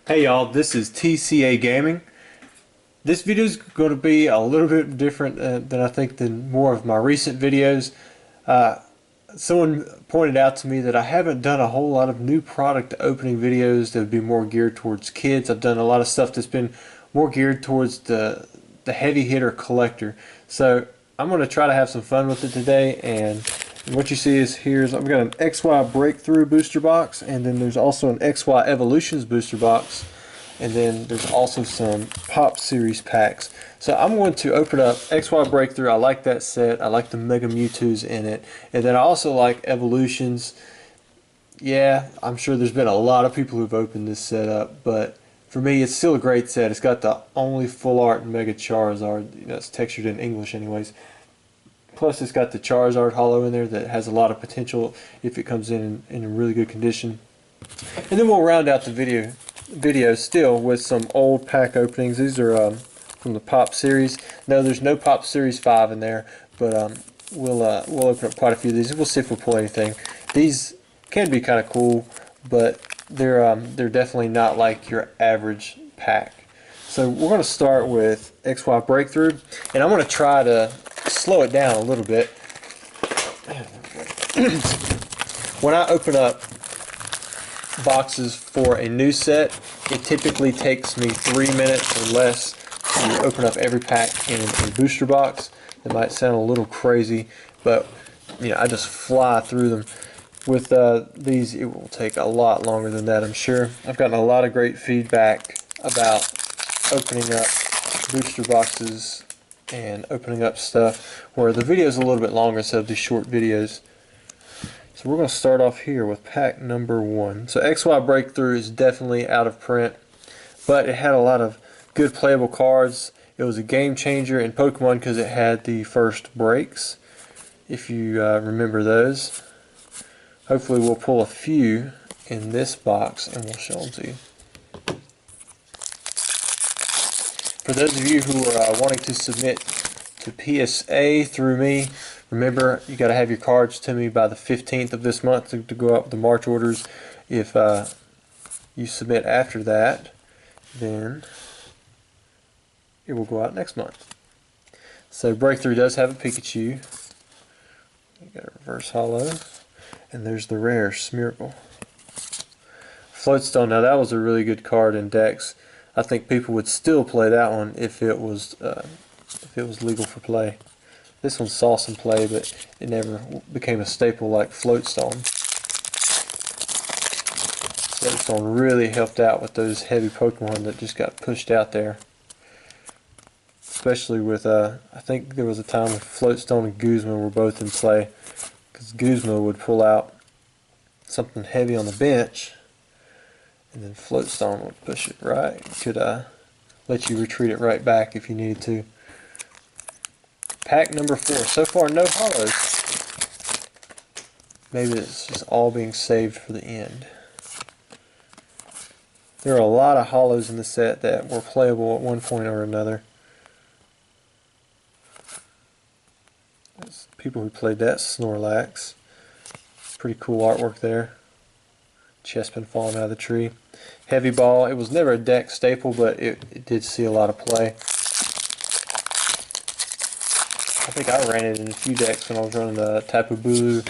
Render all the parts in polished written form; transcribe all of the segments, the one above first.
Hey y'all, this is TCA Gaming. This video is going to be a little bit different than I think than more of my recent videos. Uh, Someone pointed out to me that I haven't done a whole lot of new product opening videos that would be more geared towards kids. I've done a lot of stuff that's been more geared towards the heavy hitter collector. So I'm going to try to have some fun with it today, and what you see is I've got an XY Breakthrough booster box, and then there's also an XY Evolutions booster box, and then there's also some Pop Series packs. So I'm going to open up XY Breakthrough. I like that set. I like the Mega Mewtwo's in it, and then I also like Evolutions. Yeah, I'm sure there's been a lot of people who've opened this set up, but for me, it's still a great set. It's got the only full art Mega Charizard. It's textured in English anyways. Plus, it's got the Charizard holo in there that has a lot of potential if it comes in really good condition. And then we'll round out the video still with some old pack openings. These are from the Pop Series. No, there's no Pop Series 5 in there, but we'll open up quite a few of these. We'll see if we pull anything. These can be kind of cool, but they're definitely not like your average pack. So we're going to start with XY Breakthrough, and I'm going to try to slow it down a little bit. When I open up boxes for a new set, it typically takes me 3 minutes or less to open up every pack in a booster box. It might sound a little crazy, but I just fly through them. With these, it will take a lot longer than that, I'm sure. I've gotten a lot of great feedback about opening up booster boxes and opening up stuff where the video is a little bit longer instead of these short videos. So we're going to start off here with pack number 1. So XY Breakthrough is definitely out of print, but it had a lot of good playable cards. It was a game changer in Pokemon because it had the first breaks, if you remember those. Hopefully we'll pull a few in this box and we'll show them to you. For those of you who are wanting to submit to PSA through me, remember you got to have your cards to me by the 15th of this month to go out with the March orders. If you submit after that, then it will go out next month. So Breakthrough does have a Pikachu. You got a reverse holo, and there's the rare Smeargle. Floatstone. Now that was a really good card in Dex. I think people would still play that one if it was legal for play. This one saw some play, but it never became a staple like Floatstone. Floatstone really helped out with those heavy Pokemon that just got pushed out there. Especially with, I think there was a time when Floatstone and Guzma were both in play, because Guzma would pull out something heavy on the bench, and then Floatstone would push it right. Could let you retreat it right back if you needed to. Pack number 4. So far, no holos. Maybe it's just all being saved for the end. There are a lot of holos in the set that were playable at one point or another. There's people who played that Snorlax. Pretty cool artwork there. Chespin falling out of the tree. Heavy Ball. It was never a deck staple, but it did see a lot of play. I think I ran it in a few decks when I was running the Tapu Bulu,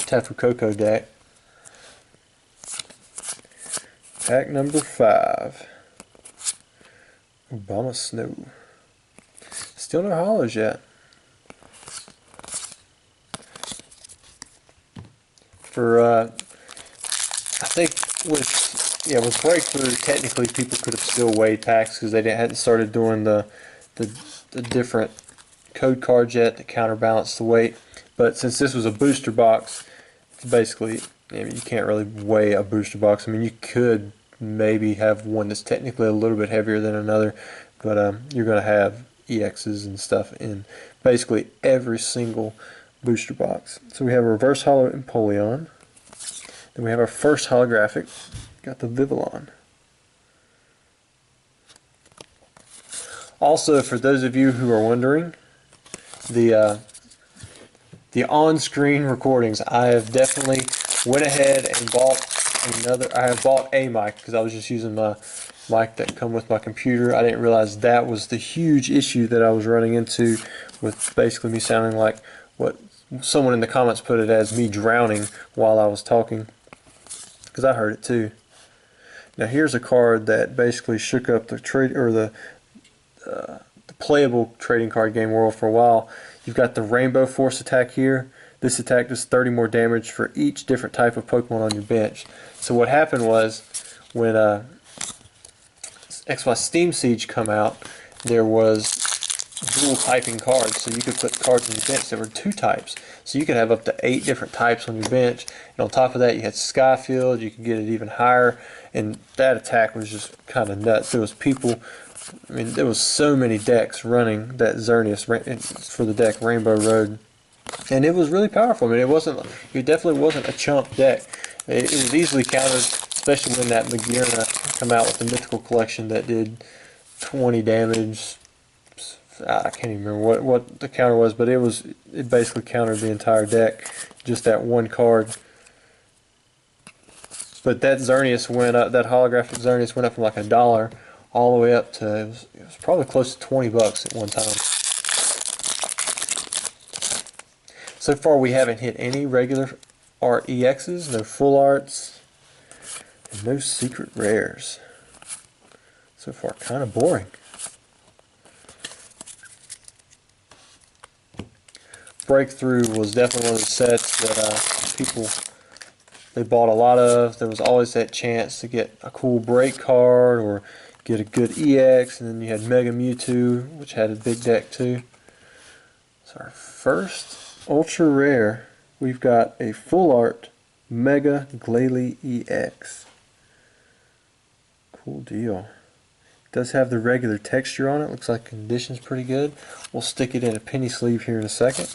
Tapu Koko deck. Pack number 5. Obama Snow. Still no holos yet. I think with Breakthrough, technically people could have still weighed packs because they hadn't started doing the different code cards yet to counterbalance the weight. But since this was a booster box, it's basically, you can't really weigh a booster box. I mean, you could maybe have one that's technically a little bit heavier than another, but you're going to have EXs and stuff in basically every single booster box. So we have a reverse holo Empoleon. Then we have our first holographic. Got the Vivillon. Also, for those of you who are wondering, the on-screen recordings, I have definitely went ahead and bought I have bought a mic because I was just using my mic that come with my computer. I didn't realize that was the huge issue that I was running into with basically me sounding like what someone in the comments put it as, me drowning while I was talking, because I heard it too. Now here's a card that basically shook up the trade or the playable trading card game world for a while. You've got the Rainbow Force attack here. This attack does 30 more damage for each different type of Pokemon on your bench. So what happened was when XY Steam Siege come out, there was dual typing cards, so you could put cards on your bench that were 2 types. So you could have up to 8 different types on your bench, and on top of that you had Skyfield. You could get it even higher, and that attack was just kind of nuts. There was people, I mean, there was so many decks running that Xerneas for the deck Rainbow Road, and it was really powerful. I mean, it definitely wasn't a chump deck. It was easily countered, especially when that Magearna come out with the mythical collection that did 20 damage. I can't even remember what the counter was, but it basically countered the entire deck, just that one card. But that Xerneas went up, that holographic Xerneas went up from like $1 all the way up to, it was probably close to 20 bucks at one time. So far we haven't hit any regular art EXs, no full arts, and no secret rares. So far kind of boring. Breakthrough was definitely one of the sets that people, they bought a lot of. There was always that chance to get a cool break card or get a good EX, and then you had Mega Mewtwo, which had a big deck too. So our first ultra rare, we've got a full art Mega Glalie EX. Cool deal. Does have the regular texture on it. Looks like condition's pretty good. We'll stick it in a penny sleeve here in a second.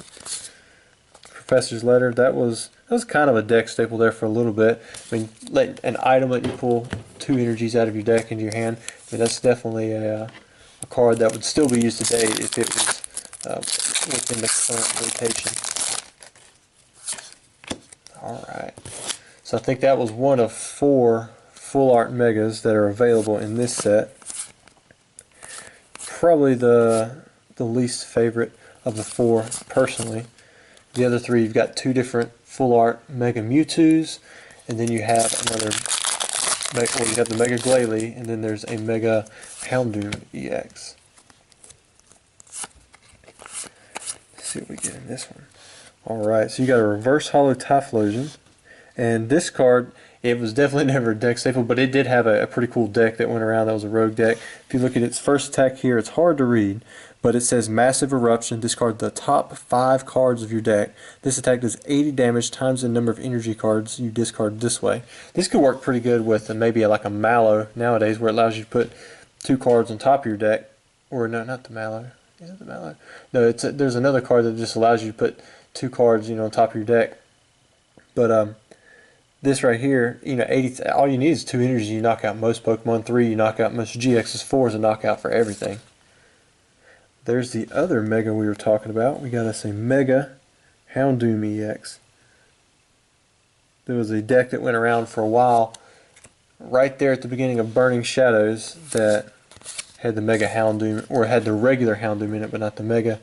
Professor's Letter, that was kind of a deck staple there for a little bit. I mean, let an item let you pull 2 energies out of your deck into your hand. I mean, that's definitely a card that would still be used today if it was within the current rotation. Alright, so I think that was one of 4 full art megas that are available in this set. Probably the least favorite of the 4 personally. The other 3, you've got 2 different full art Mega Mewtwo's, and then you have another, well, you have the Mega Glalie, and then there's a Mega Houndoom EX. Let's see what we get in this one. Alright, so you got a reverse holo Typhlosion, and this card, it was definitely never a deck staple, but it did have a pretty cool deck that went around that was a rogue deck. If you look at its first attack here, it's hard to read, but it says Massive Eruption. Discard the top 5 cards of your deck. This attack does 80 damage times the number of energy cards you discard this way. This could work pretty good with maybe like a Mallow nowadays, where it allows you to put 2 cards on top of your deck. Or no, not the Mallow. Is it the Mallow? No, there's another card that just allows you to put 2 cards, on top of your deck. But this right here, 80. All you need is 2 energy. You knock out most Pokemon. 3, you knock out most GXs. 4 is a knockout for everything. There's the other Mega we were talking about. We got us a Mega Houndoom EX. There was a deck that went around for a while, right there at the beginning of Burning Shadows, that had the Mega Houndoom, or had the regular Houndoom in it, but not the Mega,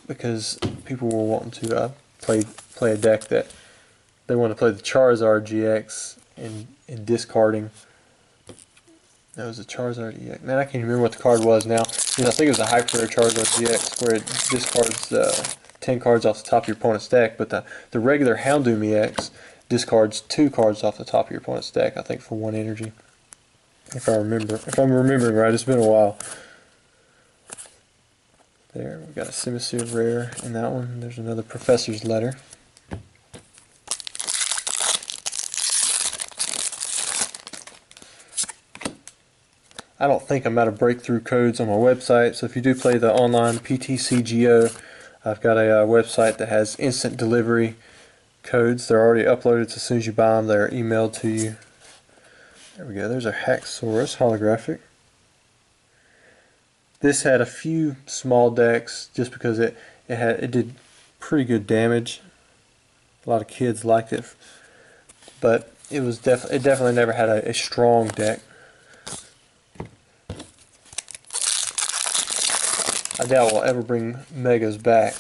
because people were wanting to play a deck that they want to play the Charizard GX and discarding. That was a Charizard EX. Man, I can't remember what the card was now. I think it was a Hyper Rare Charizard GX, where it discards 10 cards off the top of your opponent's deck, but the regular Houndoom EX discards 2 cards off the top of your opponent's deck, I think, for 1 energy. If I'm remembering right, it's been a while. There, we've got a Simisear Rare in that one. There's another Professor's Letter. I don't think I'm out of breakthrough codes on my website, so if you do play the online PTCGO, I've got a website that has instant delivery codes. They're already uploaded, so as soon as you buy them, they're emailed to you. There we go, there's our Haxorus holographic. This had a few small decks just because it did pretty good damage. A lot of kids liked it, but it definitely never had a strong deck. I doubt we'll ever bring Megas back,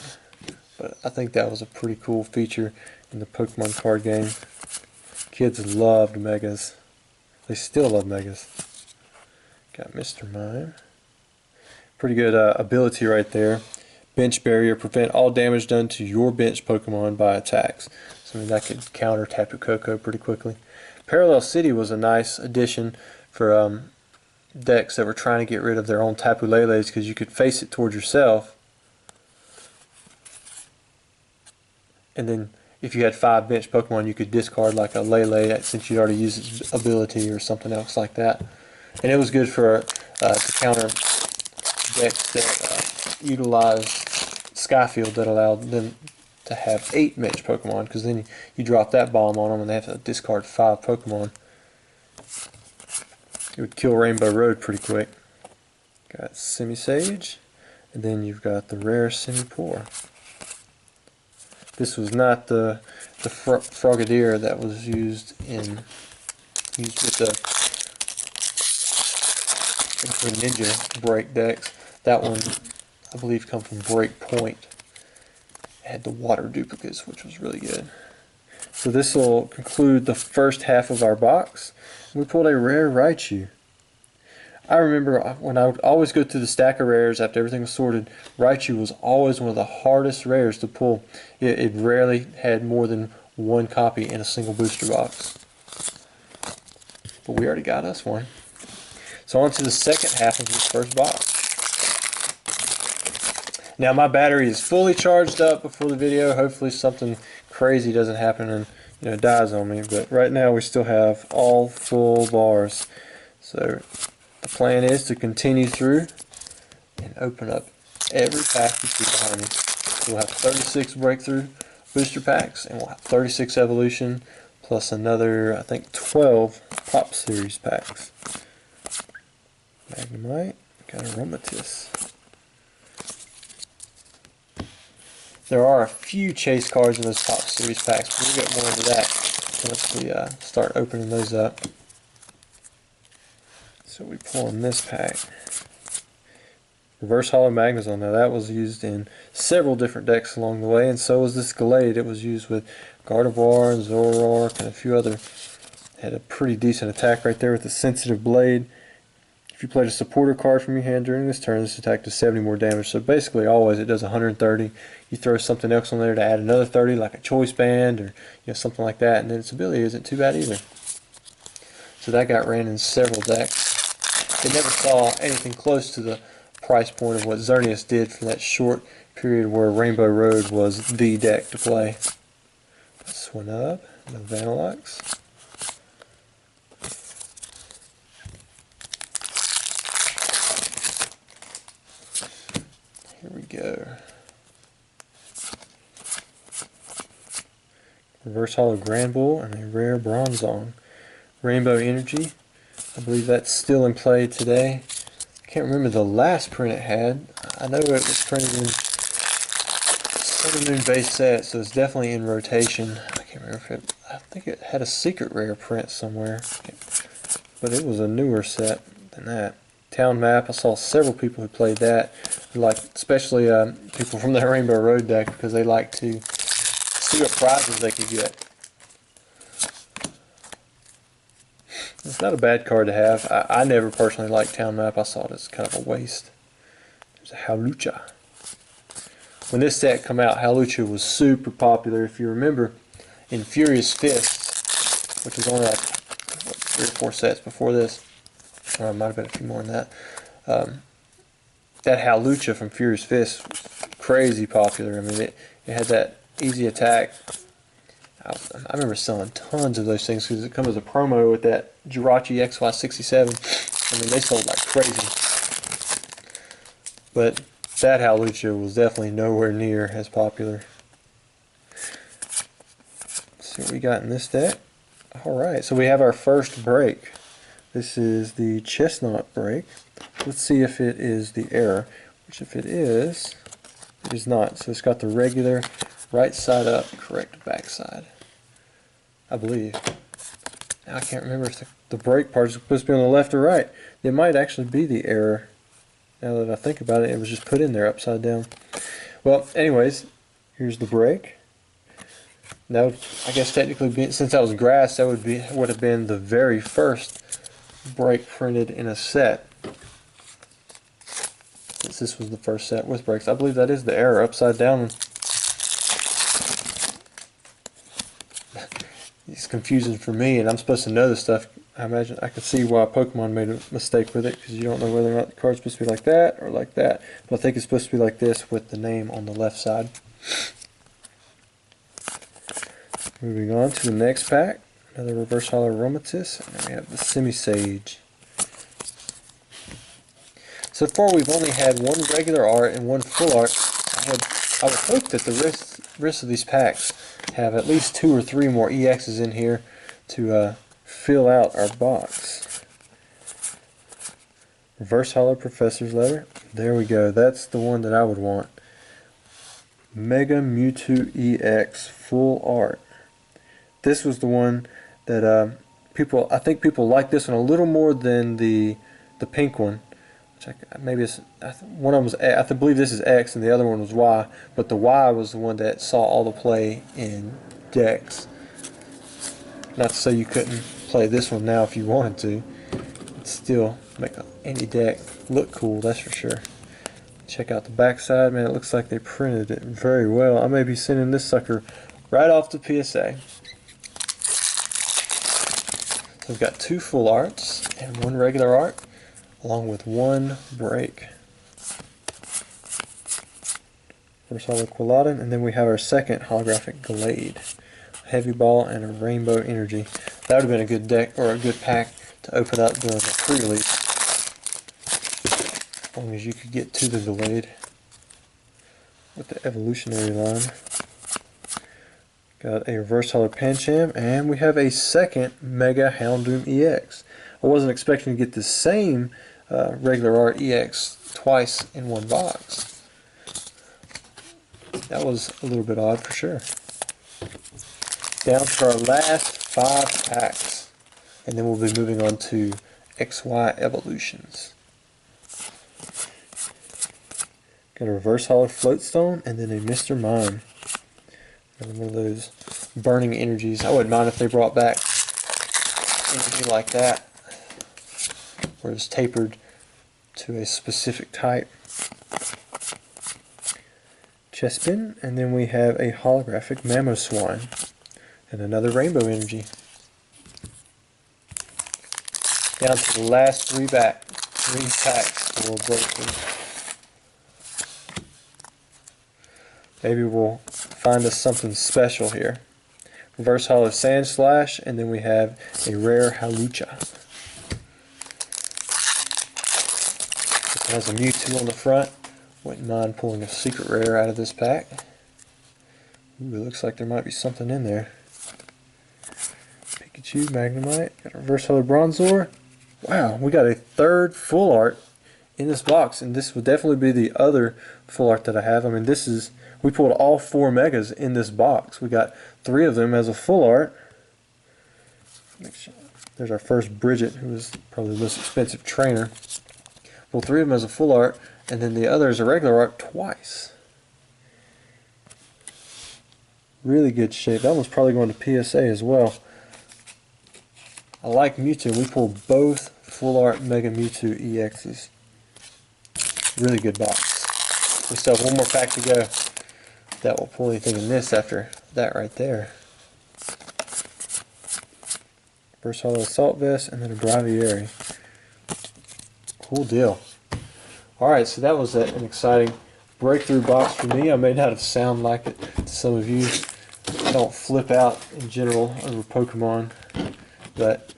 but I think that was a pretty cool feature in the Pokemon card game. Kids loved Megas. They still love Megas. Got Mr. Mime. Pretty good ability right there. Bench Barrier, prevent all damage done to your bench Pokemon by attacks. So I mean, that could counter Tapu Koko pretty quickly. Parallel City was a nice addition for decks that were trying to get rid of their own Tapu Leles, because you could face it towards yourself, and then if you had 5 bench Pokemon, you could discard like a Lele since you'd already used its ability or something else like that. And it was good for to counter decks that utilize Skyfield, that allowed them to have 8 bench Pokemon, because then you drop that bomb on them and they have to discard 5 Pokemon. It would kill Rainbow Road pretty quick. Got Simisage, and then you've got the rare Simipour. This was not the Frogadier that was used with the Ninja break decks. That one, I believe, come from Break Point. It had the water duplicates, which was really good. So this will conclude the first half of our box. We pulled a rare Raichu. I remember when I would always go through the stack of rares after everything was sorted, Raichu was always one of the hardest rares to pull. It rarely had more than 1 copy in a single booster box. But we already got us one. So on to the second half of this first box. Now my battery is fully charged up before the video. Hopefully something crazy doesn't happen and dies on me. But right now we still have all full bars. So the plan is to continue through and open up every pack you see behind me. We'll have 36 breakthrough booster packs, and we'll have 36 evolution, plus another, I think, 12 Pop Series packs. Magnemite, got Aromatisse. There are a few chase cards in those Pop Series packs, but we'll get more into that once we start opening those up. So we pull in this pack. Reverse Hollow Magnezone. Now that was used in several different decks along the way, and so was this Gallade. It was used with Gardevoir and Zoroark and a few other. Had a pretty decent attack right there with the Sensitive Blade. If you played a supporter card from your hand during this turn, this attack does 70 more damage. So basically always it does 130. You throw something else on there to add another 30, like a Choice Band or something like that, and then its ability isn't too bad either. So that got ran in several decks. It never saw anything close to the price point of what Xerneas did for that short period where Rainbow Road was the deck to play. This one up, the Vanillux. Here we go. Reverse Hollow Granbull and a rare Bronzong. Rainbow Energy. I believe that's still in play today. I can't remember the last print it had. I know it was printed in Sun Moon base set, so it's definitely in rotation. I can't remember if it. I think it had a secret rare print somewhere, but it was a newer set than that. Town Map. I saw several people who played that, especially people from the Rainbow Road deck, because they like to see what prizes they could get. It's not a bad card to have. I never personally liked Town Map. I saw it as kind of a waste. There's a Hawlucha. When this set came out, Hawlucha was super popular. If you remember, in Furious Fists, which was only like 3 or 4 sets before this, or it might have been a few more than that, that Hawlucha from Furious Fists was crazy popular. I mean, it had that easy attack. I remember selling tons of those things because it comes as a promo with that Jirachi XY67. I mean, they sold like crazy. But that Hawlucha was definitely nowhere near as popular. Let's see what we got in this deck. Alright, so we have our first break. This is the Chestnut break. Let's see if it is the error, which if it is not. So it's got the regular right side up, correct back side, I believe. I can't remember if the brake part is supposed to be on the left or right. It might actually be the error. Now that I think about it, it was just put in there upside down. Well, anyways, here's the brake. Now, I guess technically, since that was grass, that would have been the very first brake printed in a set. Since this was the first set with brakes, I believe that is the error, upside down. It's confusing for me, and I'm supposed to know this stuff. I imagine I could see why Pokemon made a mistake with it, because you don't know whether or not the card's supposed to be like that or like that. But I think it's supposed to be like this with the name on the left side. Moving on to the next pack, another Reverse Hollow Aromatisse, and then we have the Semi-Sage. So far we've only had one regular art and one full art. I would hope that the rest of these packs have at least 2 or 3 more EXs in here to fill out our box. Reverse Hollow Professor's Letter. There we go. That's the one that I would want. Mega Mewtwo EX Full Art. This was the one that I think people like this one a little more than the pink one. Maybe it's one of them was I believe this is X and the other one was Y, but the Y was the one that saw all the play in decks. Not to say you couldn't play this one now if you wanted to. It'd still make any deck look cool, that's for sure. Check out the back side, man. It looks like they printed it very well. I may be sending this sucker right off to PSA. So we've got 2 full arts and 1 regular art, along with 1 break. First hollow Quilladin, and then we have our second holographic Glade. A Heavy Ball and a Rainbow Energy. That would have been a good deck, or a good pack to open up during the pre-release. As long as you could get to the Glade with the evolutionary line. Got a Reverse Hollow Pancham, and we have a second Mega Houndoom EX. I wasn't expecting to get the same regular art EX twice in one box. That was a little bit odd for sure. Down to our last 5 packs, and then we'll be moving on to XY Evolutions. Got a Reverse Hollow Floatstone, and then a Mr. Mime. One of those burning energies. I wouldn't mind if they brought back energy like that, where it's tapered to a specific type. Chespin, and then we have a holographic Mamoswine, and another Rainbow Energy. Down to the last 3 packs for both. Maybe we'll find us something special here. Reverse Hollow Sandslash, and then we have a rare Hawlucha. This has a Mewtwo on the front. Wouldn't mind pulling a secret rare out of this pack. Ooh, it looks like there might be something in there. Pikachu, Magnemite, got a Reverse Hollow Bronzor. Wow, we got a 3rd full art in this box, and this would definitely be the other full art that I have. I mean, we pulled all 4 megas in this box. We got 3 of them as a full art. There's our first Bridget, who was probably the most expensive trainer. Pulled 3 of them as a full art, and then the other is a regular art twice. Really good shape. That one's probably going to PSA as well. I like Mewtwo. We pulled both full art Mega Mewtwo EXs. Really good box. We still have 1 more pack to go. That will pull anything in this after that right there. First Hollow Assault Vest, and then a Braviary. Cool deal. Alright, so that was an exciting breakthrough box for me. I may not have sound like it to some of you. I don't flip out in general over Pokemon, but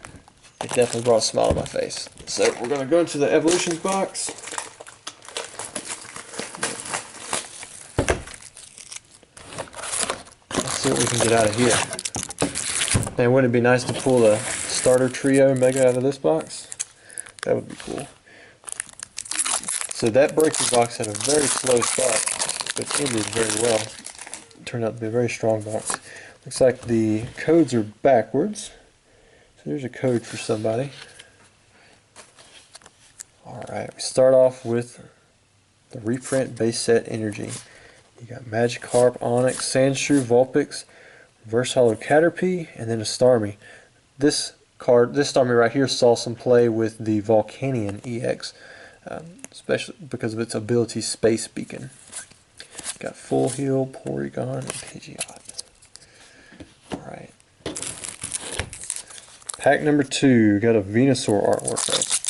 it definitely brought a smile to my face. So we're going to go into the Evolutions box. See what we can get out of here. Man, wouldn't it be nice to pull a starter trio mega out of this box? That would be cool. So that breakthrough box had a very slow start, but ended very well. It turned out to be a very strong box. Looks like the codes are backwards. there's a code for somebody. Alright, we start off with the reprint base set energy. You got Magikarp, Onix, Sandshrew, Vulpix, Reverse Hollow Caterpie, and then a Starmie. This Starmie right here saw some play with the Volcanion EX, especially because of its ability Space Beacon. Got Full Heal, Porygon, and Pidgeot. Alright. Pack number 2, got a Venusaur artwork right.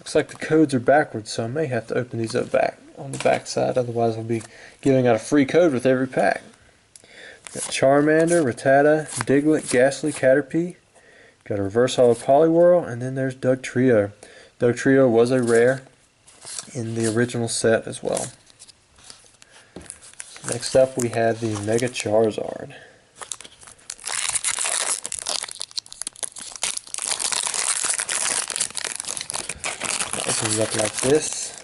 Looks like the codes are backwards, so I may have to open these up back on the back side, otherwise I'll be giving out a free code with every pack. Got Charmander, Rattata, Diglett, Ghastly, Caterpie. Got a Reverse Hollow Poliwhirl, and then there's Dugtrio. Dugtrio was a rare in the original set as well. So next up we have the Mega Charizard. Opens it up like this.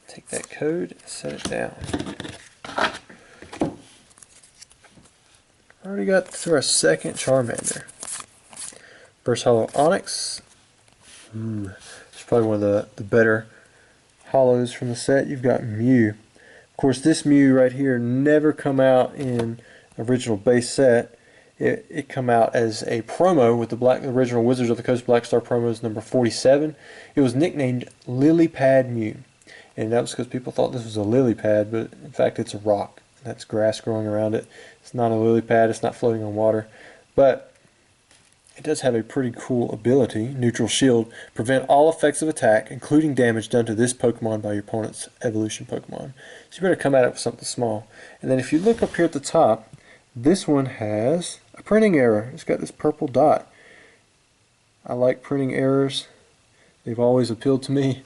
Take that code and set it down. Already got to our second Charmander. Reverse Hollow Onix. It's probably one of the better hollows from the set. You've got Mew. Of course, this Mew right here never come out in original base set. It come out as a promo with the original Wizards of the Coast Black Star promos number 47. It was nicknamed Lily Pad Mew, and that was because people thought this was a lily pad, but in fact it's a rock. That's grass growing around it. It's not a lily pad. It's not floating on water, but it does have a pretty cool ability, Neutral Shield. Prevent all effects of attack, including damage done to this Pokemon by your opponent's evolution Pokemon. So you better come at it with something small. And then if you look up here at the top, this one has a printing error. It's got this purple dot. I like printing errors. They've always appealed to me.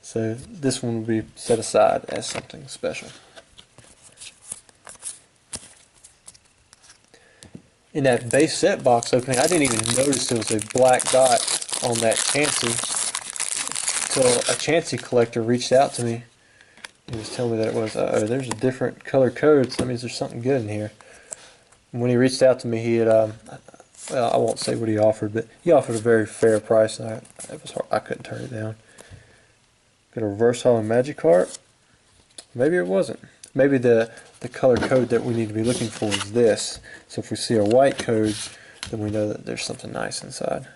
So this one will be set aside as something special. In that base set box opening, I didn't even notice there was a black dot on that Chansey until a Chansey collector reached out to me. He was telling me that it was, there's a different color code, so that means there's something good in here. And when he reached out to me, he had, well, I won't say what he offered, but he offered a very fair price, and I couldn't turn it down. Got a Reverse Hollow Magikarp. Maybe it wasn't. Maybe the color code that we need to be looking for is this. So if we see a white code, then we know that there's something nice inside.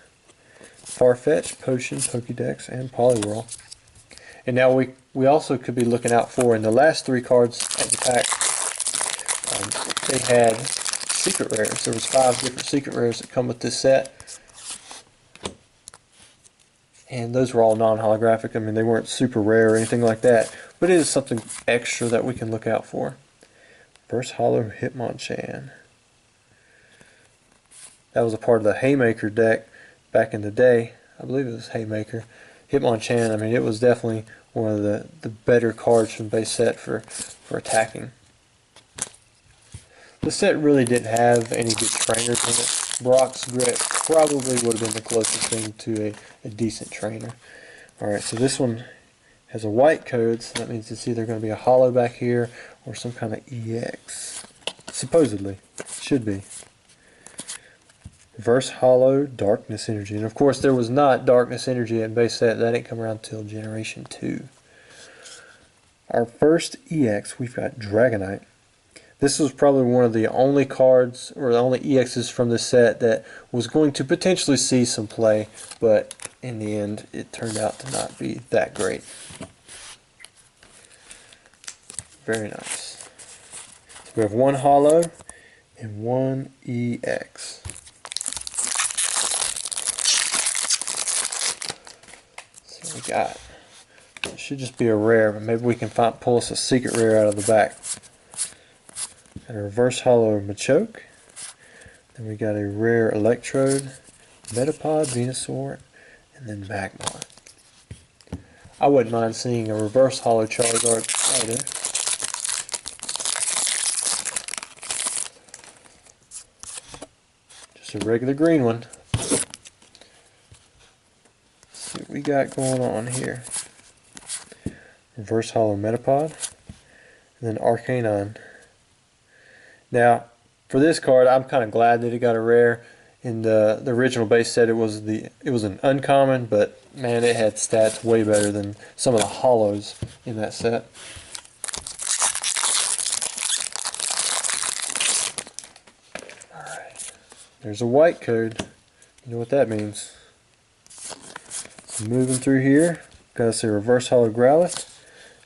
Farfetch, Potion, Pokédex, and Poliwhirl. And now we also could be looking out for, in the last 3 cards of the pack, they had secret rares. There was 5 different secret rares that come with this set. And those were all non-holographic. I mean, they weren't super rare or anything like that. But it is something extra that we can look out for. Reverse Hollow Hitmonchan. That was a part of the Haymaker deck back in the day. I believe it was Haymaker. Hitmonchan, I mean, it was definitely one of the better cards from base set for attacking. The set really didn't have any good trainers in it. Brock's Grit probably would have been the closest thing to a decent trainer. Alright, so this one has a white code, so that means it's either going to be a hollow back here or some kind of EX. Supposedly. Should be. Reverse Hollow Darkness Energy. And of course there was not Darkness Energy in base set. That didn't come around until Generation 2. Our first EX, we've got Dragonite. This was probably one of the only cards, or the only EXs from this set that was going to potentially see some play, but in the end it turned out to not be that great. Very nice. So we have 1 hollow and 1 EX. So we got, it should just be a rare, but maybe we can pull us a secret rare out of the back. Got a Reverse Hollow Machoke. Then we got a rare Electrode, Metapod, Venusaur, and then Magmar. I wouldn't mind seeing a Reverse Hollow Charizard either. Just a regular green one. Let's see what we got going on here. Reverse Hollow Metapod, and then Arcanine. Now, For this card, I'm kind of glad that it got a rare. In the original base set, it was an uncommon, but man, it had stats way better than some of the hollows in that set. All right, there's a white code. You know what that means? So moving through here, got us a reverse hollow Growlithe,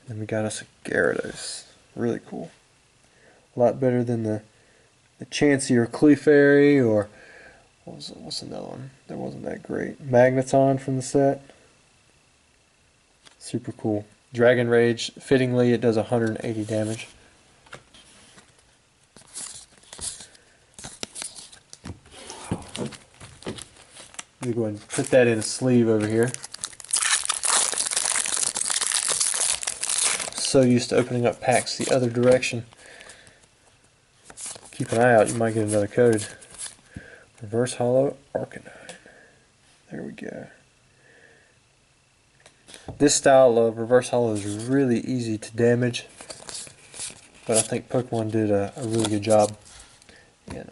and we got us a Gyarados. Really cool. A lot better than the Chansey or Clefairy, or what's another one that wasn't that great? Magneton from the set. Super cool. Dragon Rage, fittingly, it does 180 damage. Let me go ahead and put that in a sleeve over here. So used to opening up packs the other direction. Keep an eye out, you might get another code. Reverse Hollow Arcanine. There we go. This style of reverse hollow is really easy to damage, but I think Pokemon did a really good job in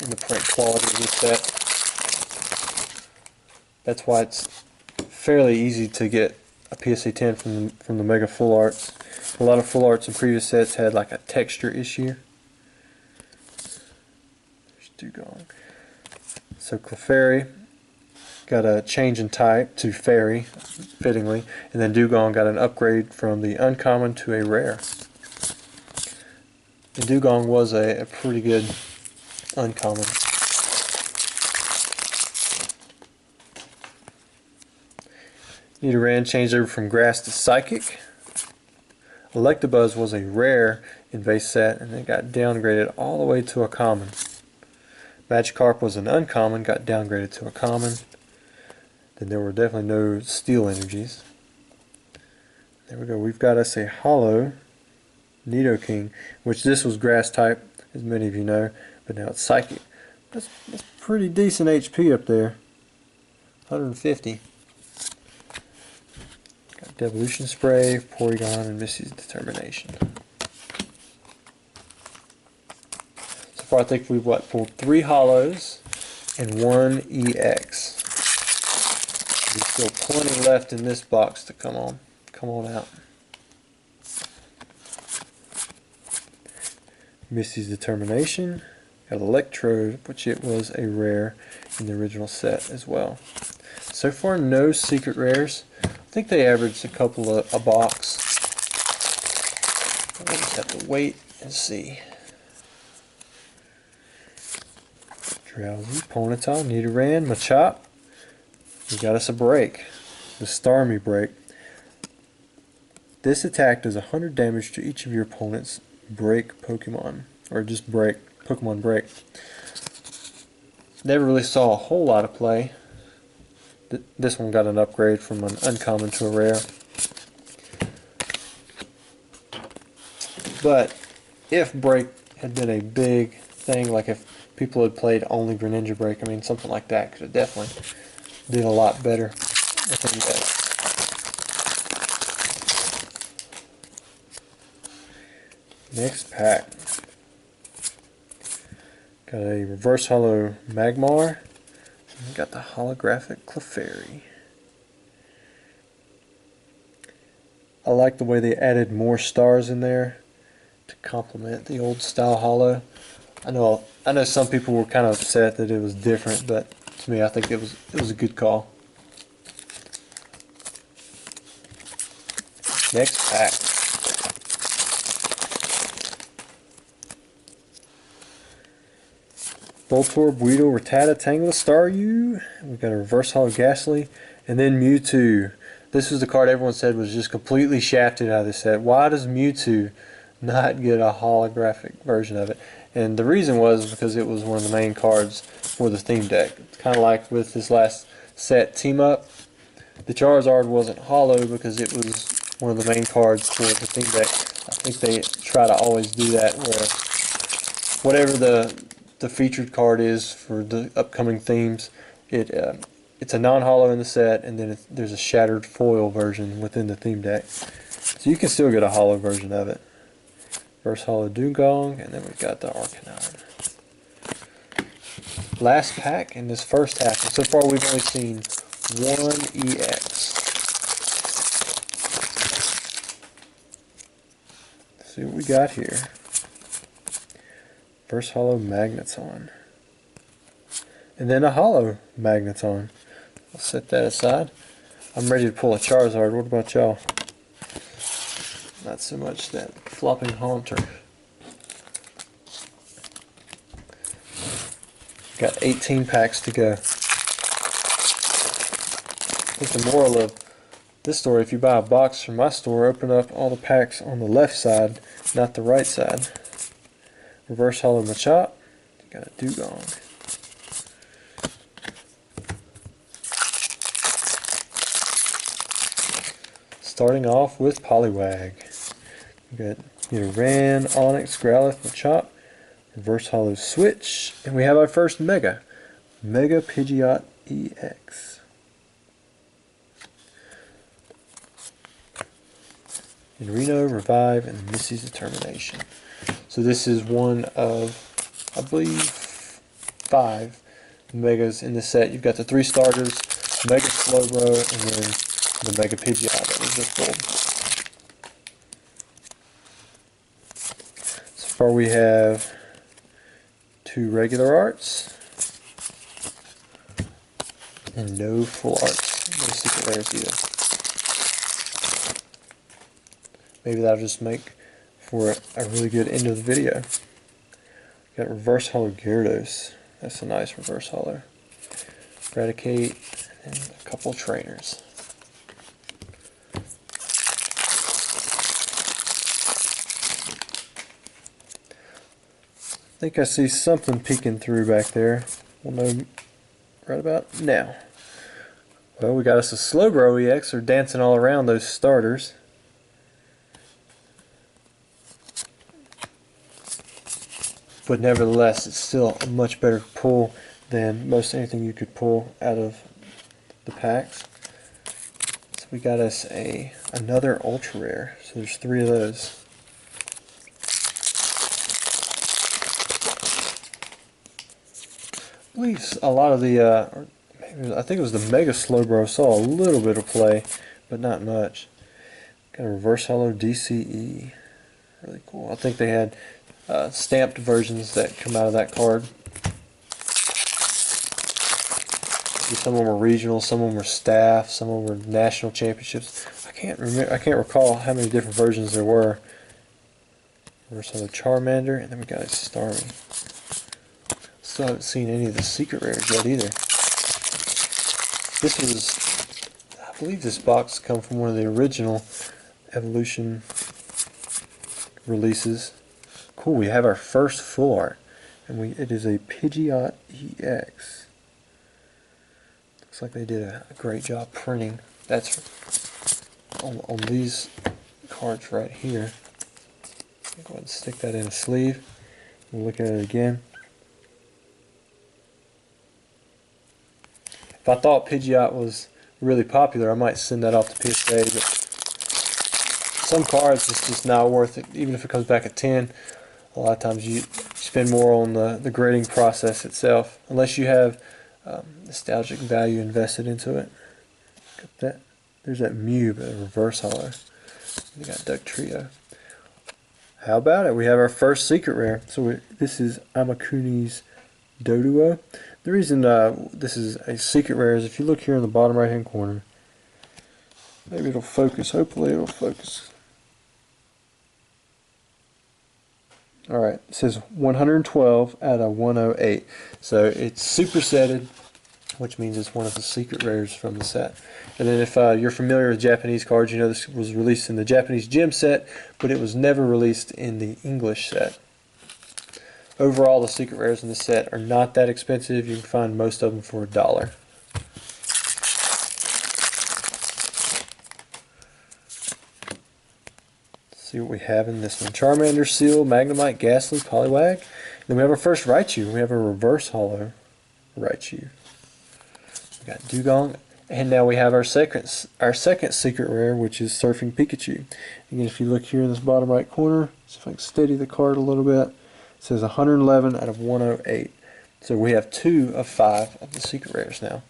the print quality of this set. That's why it's fairly easy to get a PSA 10 from the Mega Full Arts. A lot of Full Arts in previous sets had like a texture issue. Dugong. So Clefairy got a change in type to Fairy, fittingly, and then Dugong got an upgrade from the uncommon to a rare. And Dugong was a pretty good uncommon. Nidoran changed over from Grass to Psychic. Electabuzz was a rare in base set, and it got downgraded all the way to a common. Magikarp was an uncommon, got downgraded to a common. Then there were definitely no steel energies. There we go. We've got us a hollow Nidoking, which this was grass type, as many of you know, but now it's psychic. That's pretty decent HP up there. 150. Got Devolution Spray, Porygon, and Missy's Determination. I think we've pulled 3 hollows and 1 EX. There's still plenty left in this box to come on out. Missy's Determination, got Electrode, which it was a rare in the original set as well. So far, no secret rares. I think they averaged a box. We'll just have to wait and see. Drowsy, Ponyta, Nidoran, Machop. We got us a break. The Starmie break. This attack does 100 damage to each of your opponent's break Pokemon. Or just break. Pokemon break. Never really saw a whole lot of play. This one got an upgrade from an uncommon to a rare. But if break had been a big thing, like if people had played only Greninja Break, I mean, something like that could have definitely did a lot better. I think that. Next pack. Got a Reverse Hollow Magmar. And we got the holographic Clefairy. I like the way they added more stars in there to complement the old style hollow. I know some people were kind of upset that it was different, but to me, I think it was a good call. Next pack. Voltorb, Weedle, Rattata, Tangela, Staryu. We've got a Reverse Hollow Ghastly, and then Mewtwo. This was the card everyone said was just completely shafted out of this set. Why does Mewtwo not get a holographic version of it? And the reason was because it was one of the main cards for the theme deck. It's kind of like with this last set, Team Up. The Charizard wasn't hollow because it was one of the main cards for the theme deck. I think they try to always do that, where whatever the featured card is for the upcoming themes, it's a non-hollow in the set, and then there's a shattered foil version within the theme deck. So you can still get a hollow version of it. Reverse Hollow Dugong, and then we've got the Arcanine. Last pack in this first half, and so far we've only seen one EX. Let's see what we got here. Reverse Hollow Magneton. And then a Hollow Magneton. I'll set that aside. I'm ready to pull a Charizard. What about y'all? Not so much that flopping Haunter. Got 18 packs to go. I think the moral of this story, if you buy a box from my store, open up all the packs on the left side, not the right side. Reverse Hollow Machop. Got a Dugong. Starting off with Poliwag. We got Nidoran, Onix, Growlithe, Machop, Reverse Hollow Switch, and we have our first Mega Pidgeot EX. And Reno, Revive, and Missy's Determination. So this is one of, I believe, 5 Megas in the set. You've got the 3 starters, Mega Slowbro, and then the Mega Pidgeot that was just pulled. So far we have 2 regular arts and no full arts, no secret rares either. Maybe that'll just make for a really good end of the video. Got Reverse Hollow Gyarados. That's a nice Reverse Hollow. Eradicate and a couple trainers. I think I see something peeking through back there. We'll know right about now. Well, we got us a Slowbro EX. They're dancing all around those starters. But nevertheless, it's still a much better pull than most anything you could pull out of the packs. So we got us another ultra rare. So there's 3 of those. I believe a lot of the, I think it was the Mega Slowbro, saw a little bit of play, but not much. Got a Reverse Hollow DCE. Really cool. I think they had stamped versions that come out of that card. Some of them were regional, some of them were staff, some of them were national championships. I can't recall how many different versions there were. Reverse Hollow Charmander, and then we got a Starmie. Still haven't seen any of the secret rares yet either. This was, I believe this box come from one of the original Evolution releases. Cool, we have our first full art, and it is a Pidgeot EX. Looks like they did a great job printing. That's on these cards right here. I'll go ahead and stick that in a sleeve. We'll look at it again. If I thought Pidgeot was really popular, I might send that off to PSA, but some cards it's just not worth it. Even if it comes back at 10, a lot of times you spend more on the grading process itself, unless you have nostalgic value invested into it. Got that. There's that Mew, but a Reverse Hollow. We got Duck Trio. How about it? We have our first secret rare. So this is Amakuni's Doduo. The reason this is a secret rare is if you look here in the bottom right hand corner, maybe it'll focus, hopefully it'll focus. Alright, it says 112 out of 108. So it's supersetted, which means it's one of the secret rares from the set. And then if you're familiar with Japanese cards, you know this was released in the Japanese gem set, but it was never released in the English set. Overall, the secret rares in this set are not that expensive. You can find most of them for $1. Let's see what we have in this one. Charmander, Seal, Magnemite, Ghastly, Poliwag. Then we have our first Raichu. We have a Reverse Hollow Raichu. We got Dugong. And now we have our second secret rare, which is Surfing Pikachu. Again, if you look here in this bottom right corner, So if I can steady the card a little bit, it says 111 out of 108. So we have 2 of 5 of the secret rares now.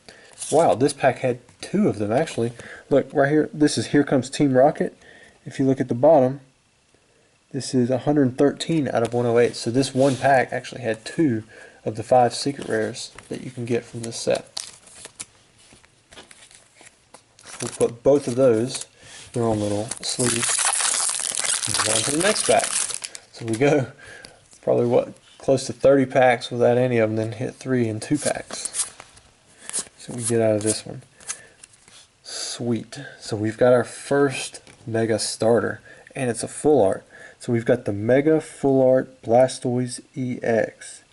Wow, this pack had 2 of them actually. Look, right here, this is Here Comes Team Rocket. If you look at the bottom, this is 113 out of 108. So this one pack actually had 2 of the 5 secret rares that you can get from this set. We'll put both of those in their own little sleeves. Move on to the next pack. So we go probably close to 30 packs without any of them, then hit 3 in 2 packs. So we get out of this one. Sweet. So we've got our first Mega Starter, and it's a full art. So we've got the Mega Full Art Blastoise EX.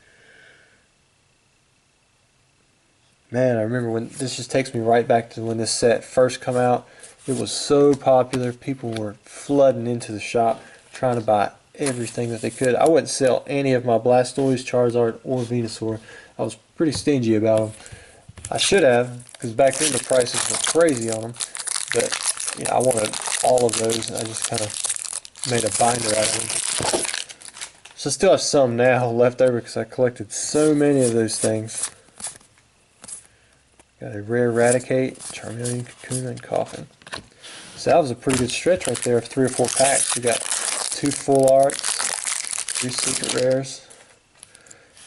Man, I remember when this just takes me right back to when this set first come out. It was so popular. People were flooding into the shop trying to buy everything that they could. I wouldn't sell any of my Blastoise, Charizard, or Venusaur. I was pretty stingy about them. I should have, because back then the prices were crazy on them. But you know, I wanted all of those, and I just kind of made a binder out of them. So I still have some now left over because I collected so many of those things. Got a rare Eradicate, Charmeleon, Kakuna, and Coffin. So that was a pretty good stretch right there of 3 or 4 packs. We got 2 full arts, 3 secret rares.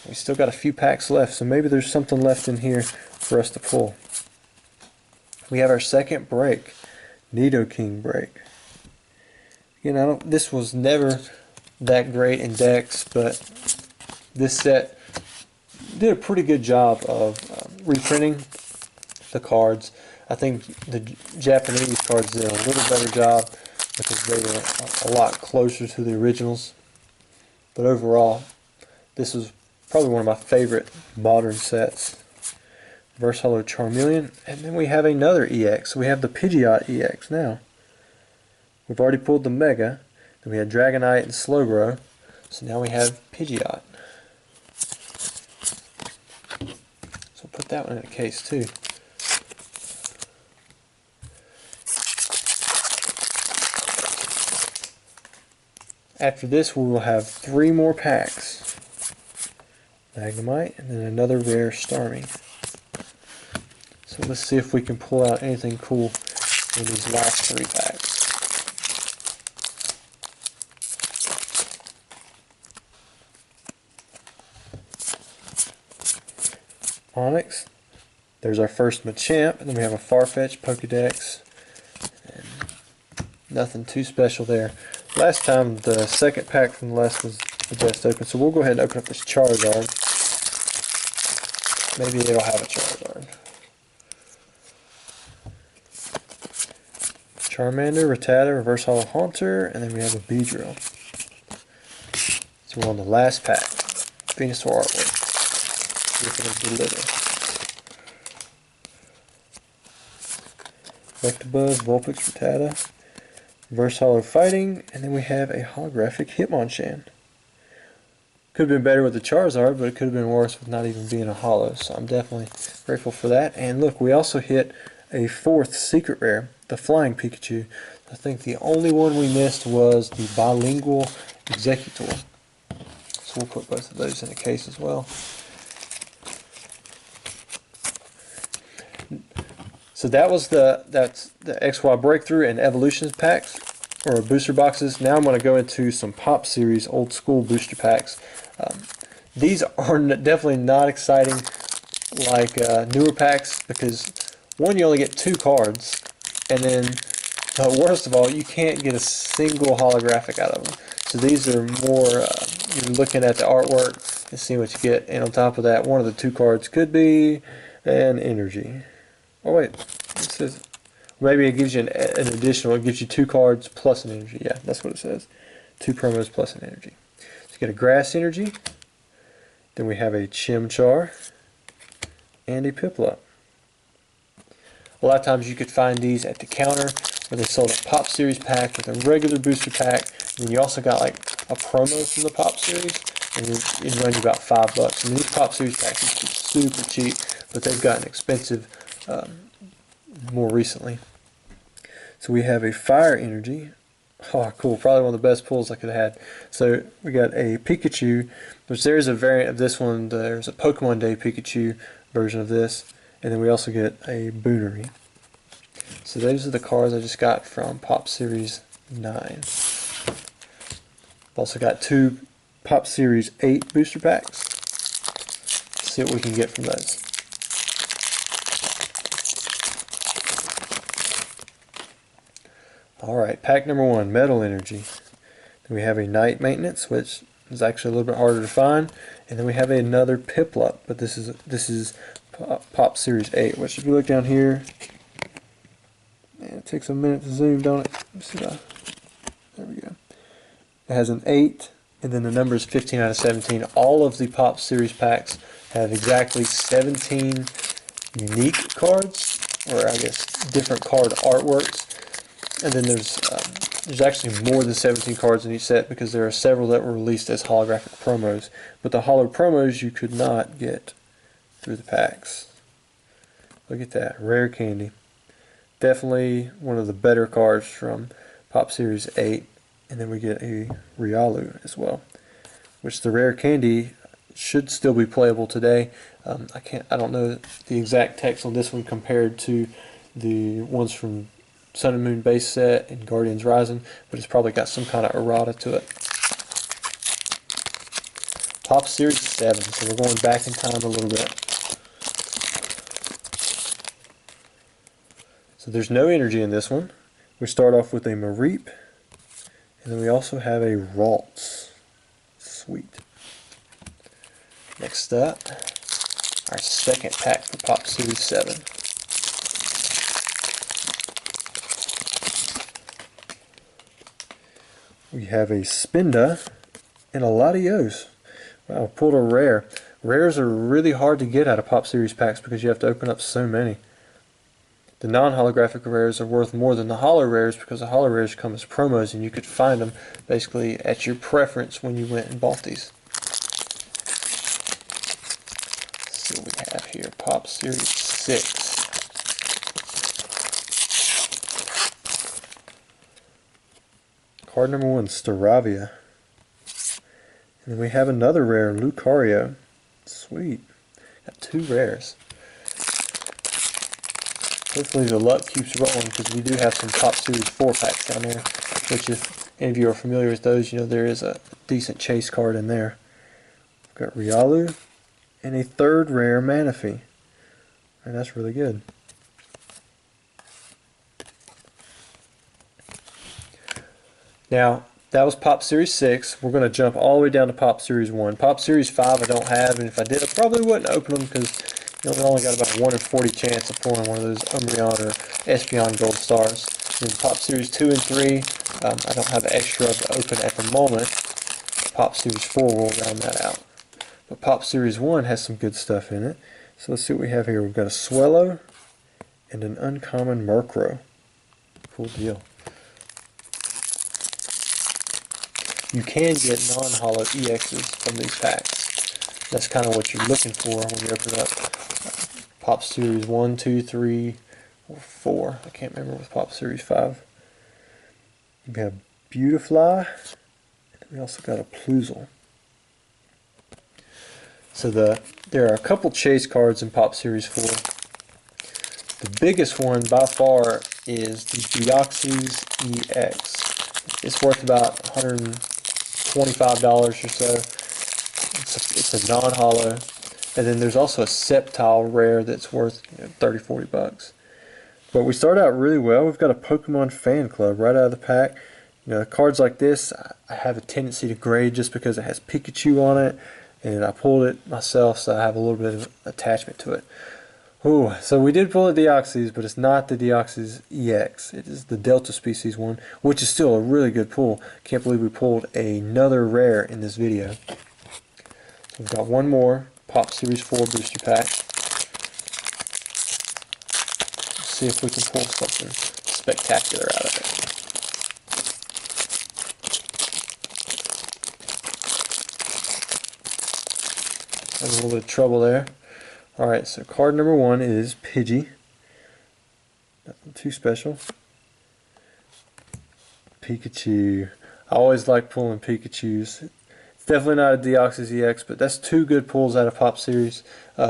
We still got a few packs left, so maybe there's something left in here for us to pull. We have our second break, Nidoking break. You know, this was never that great in decks, but this set did a pretty good job of reprinting the cards. I think the Japanese cards did a little better job because they were a lot closer to the originals. But overall, this was probably one of my favorite modern sets. Reverse Holo Charmeleon, and then we have another EX. So we have the Pidgeot EX now. We've already pulled the Mega. Then we had Dragonite and Slowbro. So now we have Pidgeot. So put that one in a case too. After this, we will have 3 more packs. Magnemite, and then another rare Starmie. So let's see if we can pull out anything cool in these last 3 packs. Onyx. There's our first Machamp, and then we have a Farfetch Pokedex. And nothing too special there. Last time, the second pack from the last was the best open, so we'll go ahead and open up this Charizard. Maybe it'll have a Charizard. Charmander, Rattata, Reverse Holo Haunter, and then we have a Beedrill. So we're on the last pack. Venusaur artwork. See if it'll deliver. Electabuzz, Vulpix, Rattata. Reverse Holo Fighting, and then we have a holographic Hitmonchan. Could have been better with the Charizard, but it could have been worse with not even being a holo, so I'm definitely grateful for that. And look, we also hit a 4th secret rare, the Flying Pikachu. I think the only one we missed was the Bilingual Executor. So we'll put both of those in a case as well. So that was that's the XY Breakthrough and Evolutions packs, or booster boxes. Now I'm going to go into some Pop Series old school booster packs. These are definitely not exciting like newer packs because, one, you only get 2 cards, and then worst of all, you can't get a single holographic out of them. So these are more, you're looking at the artwork and seeing what you get, and on top of that, one of the 2 cards could be an energy. Oh wait, it says, maybe it gives you an additional, it gives you 2 cards plus an energy. Yeah, that's what it says. 2 promos plus an energy. So you get a Grass Energy, then we have a Chimchar, and a Piplup. A lot of times you could find these at the counter where they sold a Pop Series pack with a regular booster pack, and then you also got like a promo from the Pop Series, and it runs you about $5. And these Pop Series packs are super cheap, but they've gotten expensive more recently. So we have a Fire Energy, Oh, cool. Probably one of the best pulls I could have had. So we got a Pikachu, which there is a variant of this one. There's a Pokemon Day Pikachu version of this. And then we also get a Boonery. So those are the cards I just got from Pop Series 9. I've also got 2 Pop Series 8 booster packs. Let's see what we can get from those. Alright, pack number 1, Metal Energy. Then we have a Night Maintenance, which is actually a little bit harder to find. And then we have another Piplup, but this is Pop Series 8, which if you look down here, man, it takes a minute to zoom, don't it? Let's see there we go. It has an 8, and then the number is 15 out of 17. All of the Pop Series packs have exactly 17 unique cards, or I guess different card artworks. And then there's actually more than 17 cards in each set because there are several that were released as holographic promos. But the holo promos you could not get through the packs. Look at that, rare candy. Definitely one of the better cards from Pop Series 8. And then we get a Riolu as well, which the rare candy should still be playable today. I don't know the exact text on this one compared to the ones from Sun and Moon base set and Guardians Rising, but it's probably got some kind of errata to it. Pop Series 7, so we're going back in time a little bit. So there's no energy in this one. We start off with a Mareep, and then we also have a Ralts. Sweet. Next up, our second pack for Pop Series 7. We have a Spinda and a Latios. Wow, pulled a rare. Rares are really hard to get out of Pop Series packs because you have to open up so many. The non-holographic rares are worth more than the holo rares because the holo rares come as promos and you could find them basically at your preference when you went and bought these. Let's see what we have here. Pop Series 6. Card number 1, Staravia. And then we have another rare, Lucario. Sweet. Got 2 rares. Hopefully the luck keeps rolling because we do have some Pop Series 4 packs down there, which if any of you are familiar with those, you know there is a decent chase card in there. We've got Riolu and a 3rd rare Manaphy. And that's really good. Now, that was Pop Series 6. We're going to jump all the way down to Pop Series 1. Pop Series 5 I don't have, and if I did, I probably wouldn't open them because we only got about a 1 in 40 chance of pulling one of those Umbreon or Espeon Gold Stars. In Pop Series 2 and 3, I don't have extra to open at the moment. Pop Series 4 will round that out. But Pop Series 1 has some good stuff in it. So let's see what we have here. We've got a Swellow and an uncommon Murkrow. Cool deal. You can get non-holo EXs from these packs. That's kind of what you're looking for when you open up Pop Series 1, 2, 3, or 4. I can't remember with Pop Series 5. We have Beautifly, and we also got a Plusle. So there are a couple chase cards in Pop Series 4. The biggest one by far is the Deoxys EX. It's worth about $125 or so. It's a non-holo. And then there's also a Sceptile rare that's worth 30, 40 bucks. But we start out really well. We've got a Pokemon fan club right out of the pack. Cards like this, I have a tendency to grade just because it has Pikachu on it. And I pulled it myself, so I have a little bit of attachment to it. Ooh, so we did pull a Deoxys, but it's not the Deoxys EX. It is the Delta Species one, which is still a really good pull. Can't believe we pulled another rare in this video. So we've got one more Pop Series 4 booster pack. Let's see if we can pull something spectacular out of it. Having a little bit of trouble there. Alright, so card number 1 is Pidgey. Nothing too special. Pikachu. I always like pulling Pikachus. It's definitely not a Deoxys EX, but that's two good pulls out of Pop Series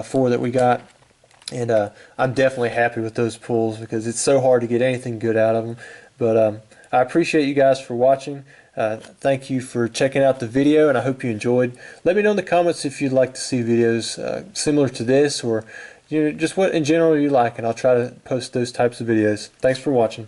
4 that we got. And I'm definitely happy with those pulls because it's so hard to get anything good out of them. But I appreciate you guys for watching. Thank you for checking out the video, and I hope you enjoyed. Let me know in the comments if you'd like to see videos similar to this, or just what in general you like, and I'll try to post those types of videos. Thanks for watching.